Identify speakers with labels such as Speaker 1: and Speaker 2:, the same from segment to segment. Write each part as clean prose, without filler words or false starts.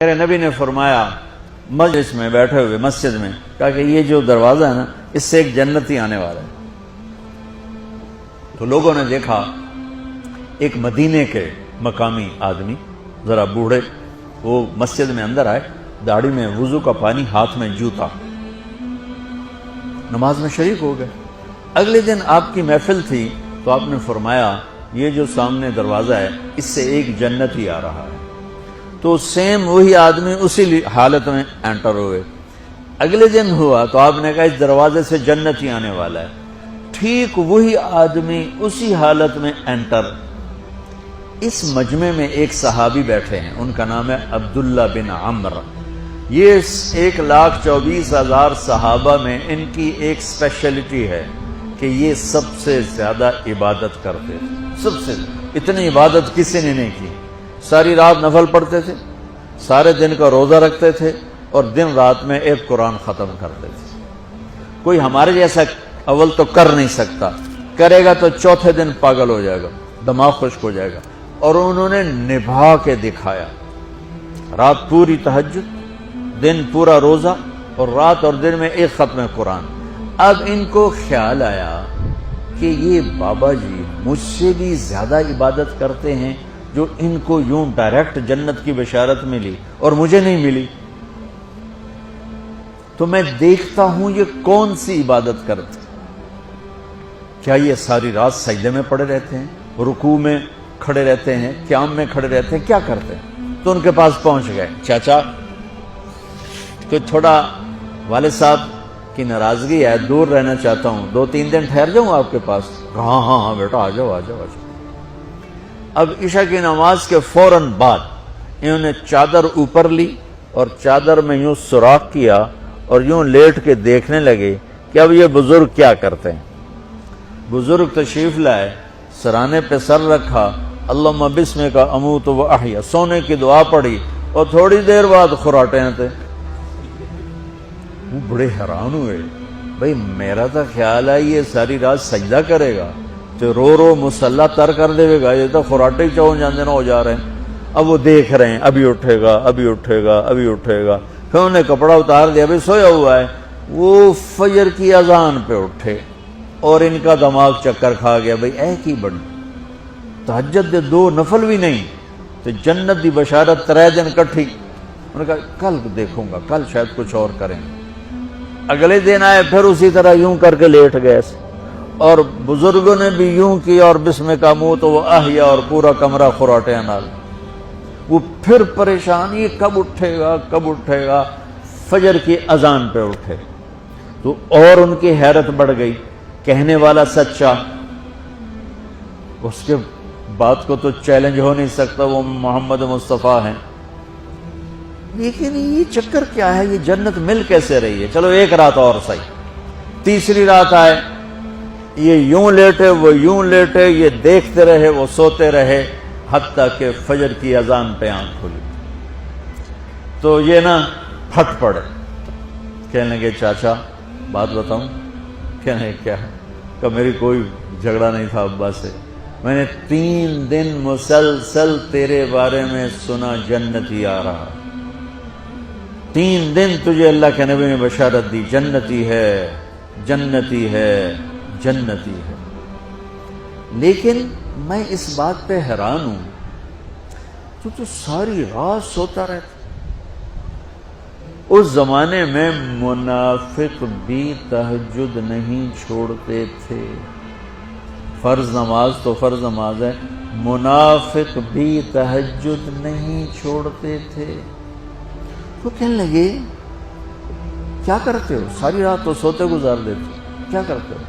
Speaker 1: میرے نبی نے فرمایا مجلس میں بیٹھے ہوئے مسجد میں کہا کہ یہ جو دروازہ ہے نا اس سے ایک جنتی آنے والا ہے۔ تو لوگوں نے دیکھا ایک مدینے کے مقامی آدمی ذرا بوڑھے وہ مسجد میں اندر آئے، داڑھی میں وضو کا پانی، ہاتھ میں جوتا، نماز میں شریک ہو گئے۔ اگلے دن آپ کی محفل تھی تو آپ نے فرمایا یہ جو سامنے دروازہ ہے اس سے ایک جنتی آ رہا ہے۔ تو سیم وہی آدمی اسی حالت میں انٹر ہوئے۔ اگلے دن ہوا تو آپ نے کہا اس دروازے سے جنتی آنے والا ہے، ٹھیک وہی آدمی اسی حالت میں انٹر۔ اس مجمع میں ایک صحابی بیٹھے ہیں، ان کا نام ہے عبداللہ بن عمرو۔ یہ 1,24,000 صحابہ میں ان کی ایک اسپیشلٹی ہے کہ یہ سب سے زیادہ عبادت کرتے تھے، سب سے اتنی عبادت کسی نے نہیں کی۔ ساری رات نفل پڑھتے تھے، سارے دن کا روزہ رکھتے تھے اور دن رات میں ایک قرآن ختم کرتے تھے۔ کوئی ہمارے جیسا اول تو کر نہیں سکتا، کرے گا تو چوتھے دن پاگل ہو جائے گا، دماغ خشک ہو جائے گا، اور انہوں نے نبھا کے دکھایا۔ رات پوری تہجد، دن پورا روزہ، اور رات اور دن میں ایک ختم قرآن۔ اب ان کو خیال آیا کہ یہ بابا جی مجھ سے بھی زیادہ عبادت کرتے ہیں جو ان کو یوں ڈائریکٹ جنت کی بشارت ملی اور مجھے نہیں ملی، تو میں دیکھتا ہوں یہ کون سی عبادت کرتے۔ کیا یہ ساری رات سجدے میں پڑے رہتے ہیں، رکوع میں کھڑے رہتے ہیں، قیام میں کھڑے رہتے ہیں، کیا کرتے ہیں؟ تو ان کے پاس پہنچ گئے، چاچا کوئی تھوڑا والد صاحب کی ناراضگی ہے، دور رہنا چاہتا ہوں، 2-3 دن ٹھہر جاؤں آپ کے پاس؟ ہاں ہاں ہاں بیٹا آ جاؤ آ جاؤ آ جاؤ۔ اب عشاء کی نماز کے فوراً بعد انہوں نے چادر اوپر لی اور چادر میں یوں سوراخ کیا اور یوں لیٹ کے دیکھنے لگے کہ اب یہ بزرگ کیا کرتے ہیں۔ بزرگ تشریف لائے، سرانے پہ سر رکھا، اللہم بسمک اموت و احیا، سونے کی دعا پڑھی، اور تھوڑی دیر بعد خراٹے تھے۔ وہ بڑے حیران ہوئے، بھئی میرا تو خیال ہے یہ ساری رات سجدہ کرے گا تو رو رو مسلح تر کر دے گا، یہ تو خراٹے چون جاندے نہ ہو جا رہے ہیں۔ اب وہ دیکھ رہے ہیں ابھی اٹھے گا ابھی اٹھے گا ابھی اٹھے گا، پھر انہوں نے کپڑا اتار دیا، ابھی سویا ہوا ہے۔ وہ فجر کی اذان پہ اٹھے اور ان کا دماغ چکر کھا گیا، بھئی اے کی بڑی تہجد دے 2 نفل بھی نہیں تو جنت دی بشارت 3 دن کٹھی۔ انہوں نے کہا کل دیکھوں گا، کل شاید کچھ اور کریں۔ اگلے دن آئے، پھر اسی طرح یوں کر کے لیٹ گئے، اور بزرگوں نے بھی یوں کیا، اور بسمک اموت و احیا، اور پورا کمرہ خراٹے نال۔ وہ پھر پریشان، یہ کب اٹھے گا کب اٹھے گا؟ فجر کی اذان پہ اٹھے تو اور ان کی حیرت بڑھ گئی، کہنے والا سچا، اس کے بات کو تو چیلنج ہو نہیں سکتا، وہ محمد مصطفیٰ ہیں، لیکن یہ چکر کیا ہے، یہ جنت مل کیسے رہی ہے؟ چلو ایک رات اور صحیح۔ تیسری رات آئے، یہ یوں لیٹے وہ یوں لیٹے، یہ دیکھتے رہے وہ سوتے رہے، حتیٰ کہ فجر کی اذان پہ آنکھ کھلی تو یہ نا پھٹ پڑے، کہنے لگے چاچا بات بتاؤں؟ کہنے کیا ہے؟ کہ میری کوئی جھگڑا نہیں تھا ابا سے، میں نے 3 دن مسلسل تیرے بارے میں سنا جنتی آ رہا، 3 دن تجھے اللہ کے نبی نے بشارت دی جنتی ہے جنتی ہے جنتی ہے، لیکن میں اس بات پہ حیران ہوں تو ساری رات سوتا رہتا۔ اس زمانے میں منافق بھی تہجد نہیں چھوڑتے تھے، فرض نماز تو فرض نماز ہے، منافق بھی تہجد نہیں چھوڑتے تھے۔ تو کہنے لگے کیا کرتے ہو؟ ساری رات تو سوتے گزار دیتے، کیا کرتے ہو؟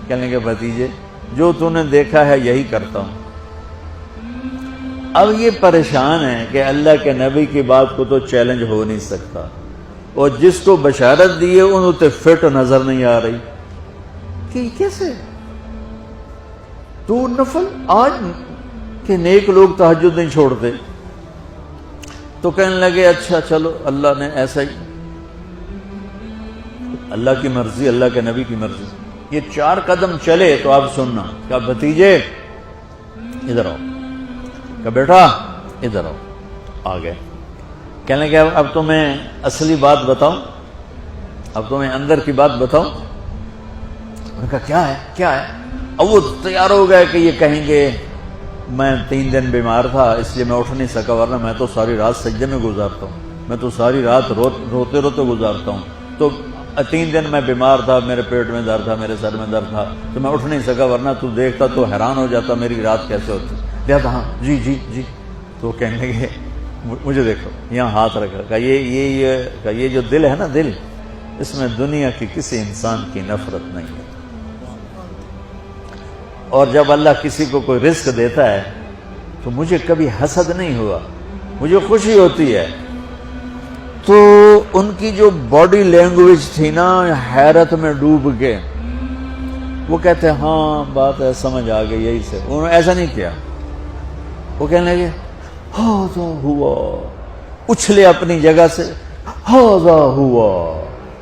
Speaker 1: کہنے لگے بھتیجے جو تو نے دیکھا ہے یہی کرتا ہوں۔ اب یہ پریشان ہے کہ اللہ کے نبی کی بات کو تو چیلنج ہو نہیں سکتا، اور جس کو بشارت دی ہے انہوں تے فٹ نظر نہیں آ رہی کہ کیسے تو نفل آج کہ نیک لوگ تہجد نہیں چھوڑتے۔ تو کہنے لگے اچھا چلو اللہ نے ایسا ہی، اللہ کی مرضی، اللہ کے نبی کی مرضی۔ یہ 4 قدم چلے تو آپ سننا، کہا بھتیجے ادھر آؤ، کہا بیٹا ادھر آؤ، آ گئے۔ کہنے لگے اب تمہیں اصلی بات بتاؤں، اب تمہیں اندر کی بات بتاؤں. انہوں نے کہا کیا ہے. اب وہ تیار ہو گئے کہ یہ کہیں گے میں 3 دن بیمار تھا اس لیے میں اٹھ نہیں سکا، ورنہ میں تو ساری رات سجدے میں گزارتا ہوں، میں تو ساری رات روتے روتے گزارتا ہوں. تو 3 دن میں بیمار تھا، میرے پیٹ میں درد تھا، میرے سر میں درد تھا، تو میں اٹھ نہیں سکا، ورنہ تو دیکھتا تو حیران ہو جاتا میری رات کیسے ہوتی. لہذا ہاں جی. تو کہنے لگے مجھے دیکھو، یہاں ہاتھ رکھا، کہ یہ جو دل ہے نا، دل اس میں دنیا کی کسی انسان کی نفرت نہیں ہے. اور جب اللہ کسی کو کوئی رزق دیتا ہے تو مجھے کبھی حسد نہیں ہوا، مجھے خوشی ہوتی ہے. تو ان کی جو باڈی لینگویج تھی نا، حیرت میں ڈوب کے وہ کہتے ہیں ہاں بات ہے، سمجھ آ گئی یہی سے. انہوں نے ایسا نہیں کیا، وہ کہنے لگے ہاذا ہوا، اچھلے اپنی جگہ سے، ہاذا ہوا،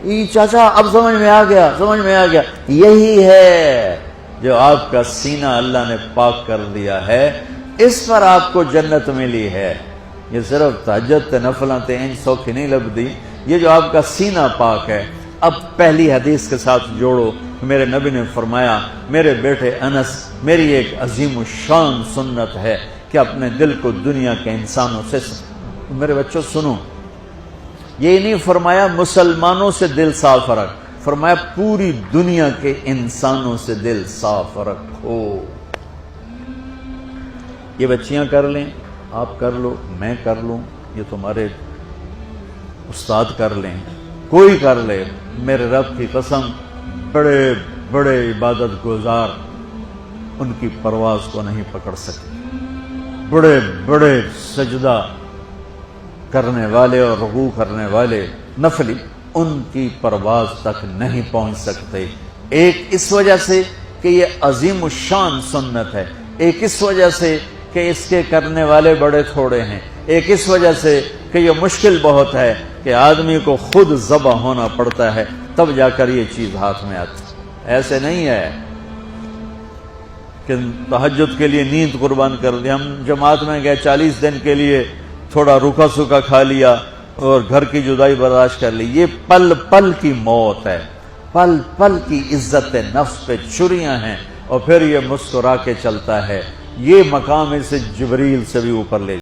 Speaker 1: یہ چاچا اب سمجھ میں آ گیا، یہی ہے جو آپ کا سینہ اللہ نے پاک کر دیا ہے، اس پر آپ کو جنت ملی ہے. یہ صرف تہجد تے نفلاں تے انج سوکھی نہیں لبدی، یہ جو آپ کا سینہ پاک ہے. اب پہلی حدیث کے ساتھ جوڑو، میرے نبی نے فرمایا میرے بیٹے انس، میری ایک عظیم الشان سنت ہے کہ اپنے دل کو دنیا کے انسانوں سے، میرے بچوں سنو، یہ نہیں فرمایا مسلمانوں سے دل صاف رکھ، فرمایا پوری دنیا کے انسانوں سے دل صاف رکھو. یہ بچیاں کر لیں، آپ کر لو، میں کر لوں، یہ تمہارے استاد کر لیں، کوئی کر لے، میرے رب کی قسم بڑے بڑے عبادت گزار ان کی پرواز کو نہیں پکڑ سکتے. بڑے بڑے سجدہ کرنے والے اور رکوع کرنے والے نفلی ان کی پرواز تک نہیں پہنچ سکتے. ایک اس وجہ سے کہ یہ عظیم الشان سنت ہے، ایک اس وجہ سے کہ اس کے کرنے والے بڑے تھوڑے ہیں، ایک اس وجہ سے کہ یہ مشکل بہت ہے کہ آدمی کو خود ذبح ہونا پڑتا ہے تب جا کر یہ چیز ہاتھ میں آتی. ایسے نہیں ہے کہ تہجد کے لیے نیند قربان کر دی. ہم جماعت میں گئے 40 دن کے لیے، تھوڑا روکھا سوکھا کھا لیا اور گھر کی جدائی برداشت کر لی. یہ پل پل کی موت ہے، پل پل کی عزت نفس پہ چھریاں ہیں، اور پھر یہ مسکرا کے چلتا ہے. یہ مقام اسے جبریل سے بھی اوپر لے